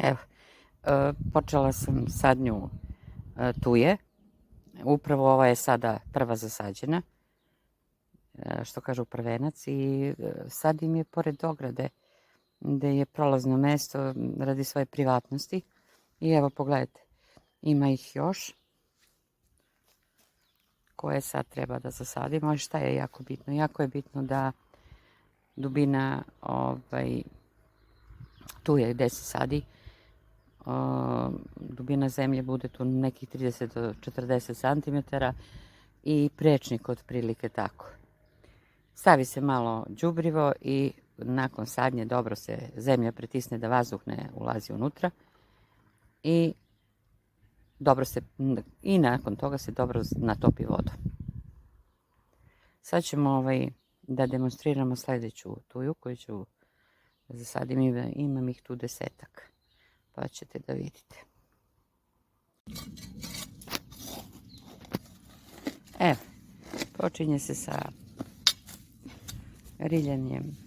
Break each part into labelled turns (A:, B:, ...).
A: Evo, počela sam sadnju tuje. Upravo ova je sada prva zasađena, što kažu prvenac, i sadim je pored ograde gde je prolazno mesto radi svoje privatnosti. I evo, pogledajte, ima ih još koje sad treba da zasadimo. A šta je jako bitno? Jako je bitno da dubina tuje gde se sadi, dubina zemlje bude tu nekih 30 do 40 cm i prečnik otprilike tako. Stavi se malo đubrivo i nakon sadnje dobro se zemlja pritisne da vazduh ne ulazi unutra i nakon toga se dobro natopi vodom. Sad ćemo da demonstriramo sledeću tuju koju ću zasadim. Imam ih tu 10-ak. Pa ćete da vidite. Evo, počinje se sa riljanjem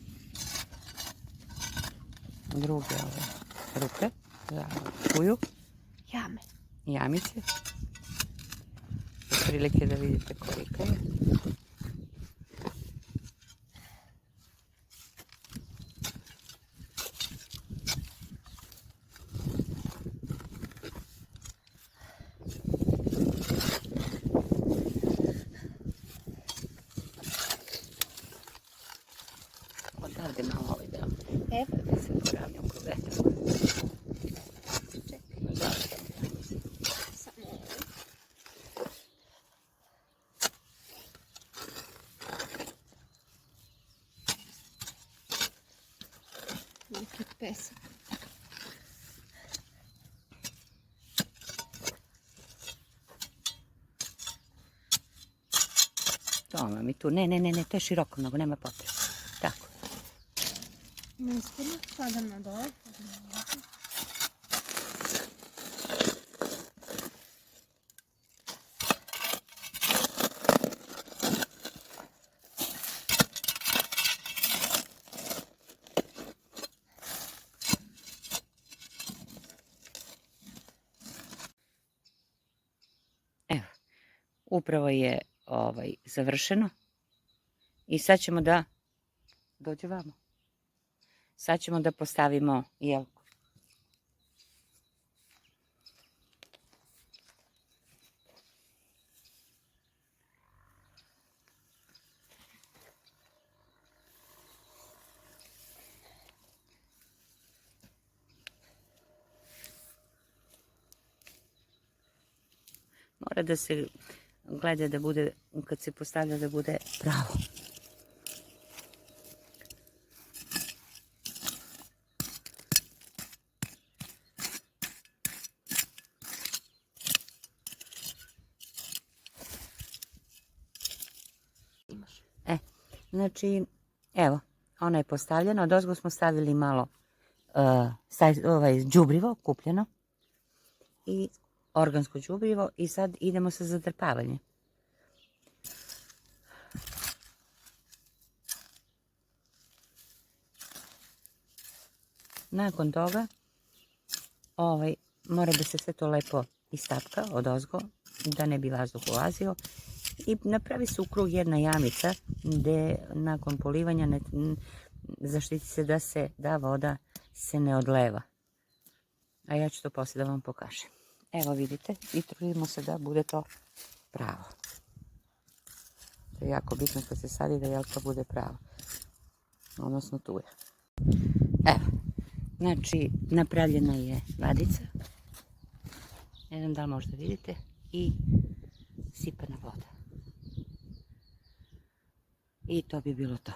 A: druge rupe za tuju. Jamice. Prilike da vidite kolika je. Odavde malo deo. Evo da se poravnjam kod vetra.
B: Neki pesak.
A: Toma mi tu, ne, to je široko mnogo, nema potrebe. Tako.
B: Nastavno, sadam na dole.
A: Evo, upravo je završeno i sad ćemo da dođe vamo. Sad ćemo da postavimo jelku. Mora da se gleda da bude, kad se postavlja, da bude pravo. Znači, evo, ona je postavljena. Odozgo smo stavili malo đubrivo kupljeno i organsko đubrivo i sad idemo sa zatrpavanjem. Nakon toga mora da se sve to lepo istapka odozgo, da ne bi vazduh ulazio, i napravi se u krug jedna jamica gde nakon polivanja zaštiti se da voda se ne odleva. A ja ću to poslije da vam pokažem. Evo vidite, i trudimo se da bude to pravo. To je jako bitno kad se sadi, da jelka bude prava. Odnosno tuja. Evo, znači napravljena je vadica. Ne znam da li možda vidite. I sipana voda. I to bi bilo to.